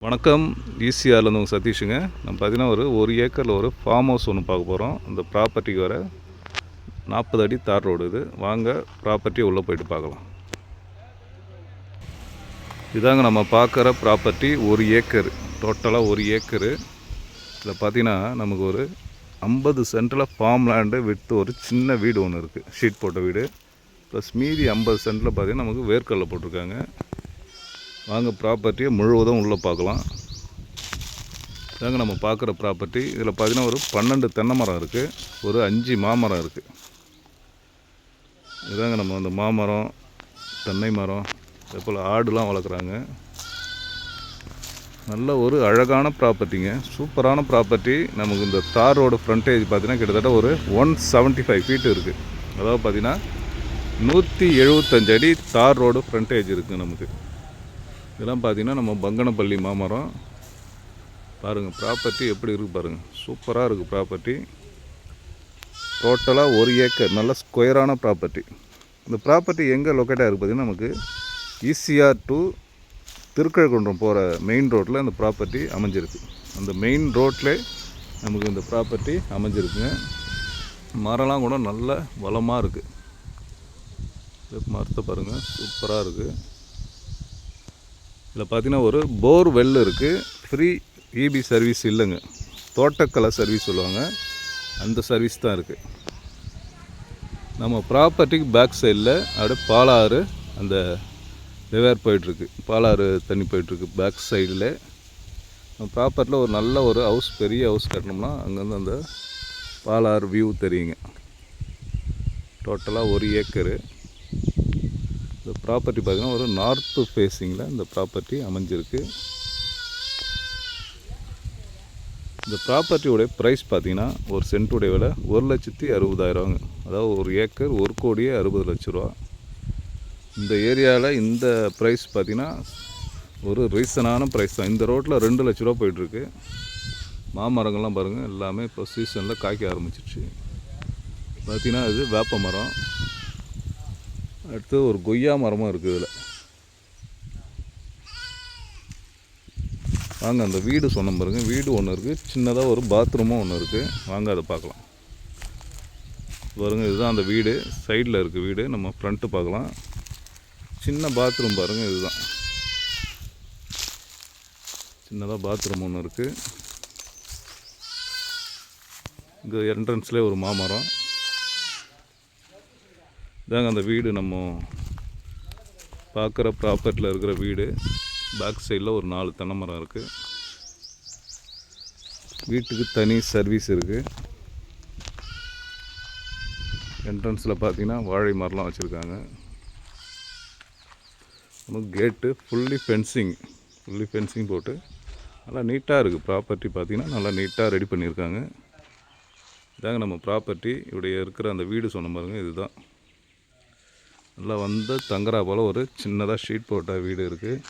வணக்கம். ஈசிஆர்லேருந்து உங்கள் சதீஷுங்க. நம்ம பார்த்தீங்கன்னா ஒரு ஏக்கரில் ஒரு ஃபார்ம் ஹவுஸ் ஒன்று பார்க்க போகிறோம். அந்த ப்ராப்பர்ட்டிக்கு வர 40 அடி தார் ரோடு இது. வாங்க ப்ராப்பர்ட்டியை உள்ளே போயிட்டு பார்க்கலாம். இதாங்க நம்ம பார்க்குற ப்ராப்பர்ட்டி. 1 ஏக்கர், டோட்டலாக 1 ஏக்கரு. இதில் பார்த்தீங்கன்னா நமக்கு ஒரு 50 சென்டில் ஃபார்ம் லேண்டு விட்டு ஒரு சின்ன வீடு ஒன்று இருக்குது, ஷீட் போட்ட வீடு. ப்ளஸ் மீதி 50 சென்டில் பார்த்தீங்கன்னா நமக்கு வேர்க்கடலை போட்டிருக்காங்க. வாங்க ப்ராப்பர்ட்டியை முழுவதும் உள்ளே பார்க்கலாம். இதாங்க நம்ம பார்க்குற ப்ராப்பர்ட்டி. இதில் பார்த்தீங்கன்னா ஒரு 12 தென்னை மரம் இருக்குது, ஒரு 5 மாமரம் இருக்குது. இதாங்க நம்ம அந்த மாமரம், தென்னை மரம், அதே போல் ஆடுலாம் வளர்க்குறாங்க. நல்ல ஒரு அழகான ப்ராப்பர்ட்டிங்க, சூப்பரான ப்ராப்பர்ட்டி. நமக்கு இந்த தார் ரோடு ஃப்ரண்டேஜ் பார்த்தீங்கன்னா கிட்டத்தட்ட ஒரு 175 ஃபீட் இருக்குது. அதாவது பார்த்தீங்கன்னா 175 அடி தார் ரோடு ஃப்ரண்டேஜ் இருக்குது நமக்கு. இதெல்லாம் பார்த்தீங்கன்னா நம்ம பங்கனப்பள்ளி மாமரம். பாருங்கள் ப்ராப்பர்ட்டி எப்படி இருக்குது பாருங்கள், சூப்பராக இருக்குது ப்ராப்பர்ட்டி. டோட்டலாக 1 ஏக்கர், நல்ல ஸ்கொயரான ப்ராப்பர்ட்டி. இந்த ப்ராப்பர்ட்டி எங்கே லொக்கேட்டாக இருக்குது பார்த்திங்கன்னா நமக்கு ஈசிஆர் டு திருக்கழுக்குன்றம் போகிற மெயின் ரோட்டில் இந்த ப்ராப்பர்ட்டி அமைஞ்சிருக்கு. அந்த மெயின் ரோட்டில் நமக்கு இந்த ப்ராப்பர்ட்டி அமைஞ்சிருக்குங்க. மரம்லாம் கூட நல்ல வளமாக இருக்குது. மரத்தை பாருங்கள், சூப்பராக இருக்குது. இதில் பார்த்தீங்கன்னா ஒரு போர் வெல் இருக்குது. ஃப்ரீ இபி சர்வீஸ் இல்லைங்க, தோட்டக்கலை சர்வீஸ் சொல்லுவாங்க, அந்த சர்வீஸ் தான் இருக்குது. நம்ம ப்ராப்பர்ட்டிக்கு பேக் சைடில் அப்படியே பாலாறு அந்த ரிவர் போயிட்டுருக்கு, பாலாறு தண்ணி போயிட்டுருக்கு பேக் சைடில். நம்ம ப்ராப்பர்ட்டியில் ஒரு நல்ல ஒரு ஹவுஸ், பெரிய ஹவுஸ் கட்டினோம்னா அங்கேருந்து அந்த பாலாறு வியூ தெரியுங்க. டோட்டலாக 1 ஏக்கரு. இந்த ப்ராப்பர்ட்டி பார்த்திங்கன்னா ஒரு நார்த்து ஃபேஸிங்கில் இந்த ப்ராப்பர்ட்டி அமைஞ்சிருக்கு. இந்த ப்ராப்பர்ட்டியோடைய ப்ரைஸ் பார்த்திங்கன்னா ஒரு சென்ட்டுடைய விலை 1,60,000. அதாவது 1 ஏக்கர் 1,60,00,000. இந்த ஏரியாவில் இந்த ப்ரைஸ் பார்த்திங்கன்னா ஒரு ரீசனான ப்ரைஸ் தான். இந்த ரோட்டில் 2 லட்ச ரூபா போயிட்டுருக்கு. மாமரங்கள்லாம் பாருங்கள், எல்லாமே இப்போ சீசனில் காய்க்க ஆரம்பிச்சிருச்சு. பார்த்திங்கன்னா இது வேப்ப மரம், அடுத்து ஒரு கொய்யா மரமும் இருக்குது இதில். வாங்க அந்த வீடு சொன்ன பாருங்கள், வீடு ஒன்று இருக்குது, சின்னதாக ஒரு பாத்ரூமும் ஒன்று இருக்குது. வாங்க அதை பார்க்கலாம். பாருங்கள் இதுதான் அந்த வீடு, சைடில் இருக்குது வீடு. நம்ம ஃப்ரண்ட்டு பார்க்கலாம். சின்ன பாத்ரூம் பாருங்கள், இதுதான் சின்னதாக பாத்ரூம் ஒன்று இருக்குது. இங்கே என்ட்ரன்ஸ்லேயே ஒரு மாமரம். இதாங்க அந்த வீடு, நம்ம பார்க்குற ப்ராப்பர்ட்டியில் இருக்கிற வீடு. பேக் சைடில் ஒரு 4 தென்னை மரம் இருக்குது. வீட்டுக்கு தனி சர்வீஸ் இருக்குது. என்ட்ரன்ஸில் பார்த்தீங்கன்னா வாழை மரம்லாம் வச்சுருக்காங்க. நமக்கு கேட்டு ஃபுல்லி ஃபென்சிங் போட்டு நல்லா நீட்டாக இருக்குது. ப்ராப்பர்ட்டி பார்த்திங்கன்னா நல்லா நீட்டாக ரெடி பண்ணியிருக்காங்க. இதாங்க நம்ம ப்ராப்பர்ட்டி. இப்படி இருக்கிற அந்த வீடு சொன்ன பாருங்கள், இதுதான். நல்லா வந்து தங்குறா போல் ஒரு சின்னதாக ஷீட் போட்ட வீடு இருக்குது.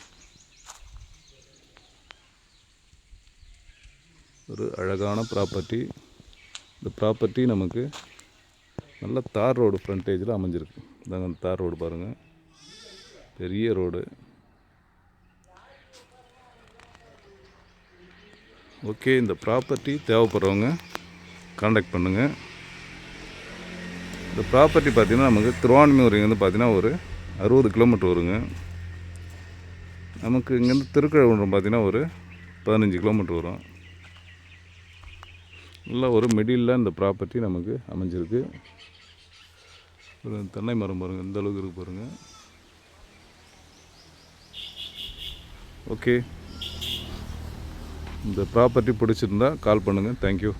ஒரு அழகான ப்ராப்பர்ட்டி. இந்த ப்ராப்பர்ட்டி நமக்கு நல்ல தார் ரோடு ஃப்ரண்டேஜில் அமைஞ்சிருக்கு. இதாங்க அந்த தார் ரோடு பாருங்கள், பெரிய ரோடு. ஓகே, இந்த ப்ராப்பர்ட்டி தேவைப்படுறவங்க கான்டாக்ட் பண்ணுங்கள். இந்த ப்ராப்பர்ட்டி பார்த்திங்கன்னா நமக்கு திருவான்மியூர் இங்கேருந்து பார்த்திங்கன்னா ஒரு 60 கிலோமீட்டர் வருங்க. நமக்கு இங்கேருந்து திருக்கழுக்குன்றம் பார்த்திங்கன்னா ஒரு 15 கிலோமீட்டர் வரும். நல்லா ஒரு மிடில் இந்த ப்ராப்பர்ட்டி நமக்கு அமைஞ்சிருக்கு. ஒரு தென்னை மரம் பாருங்கள், இந்த அளவுக்கு இருக்குது பாருங்கள். ஓகே, இந்த ப்ராப்பர்ட்டி பிடிச்சிருந்தா கால் பண்ணுங்கள். தேங்க்யூ.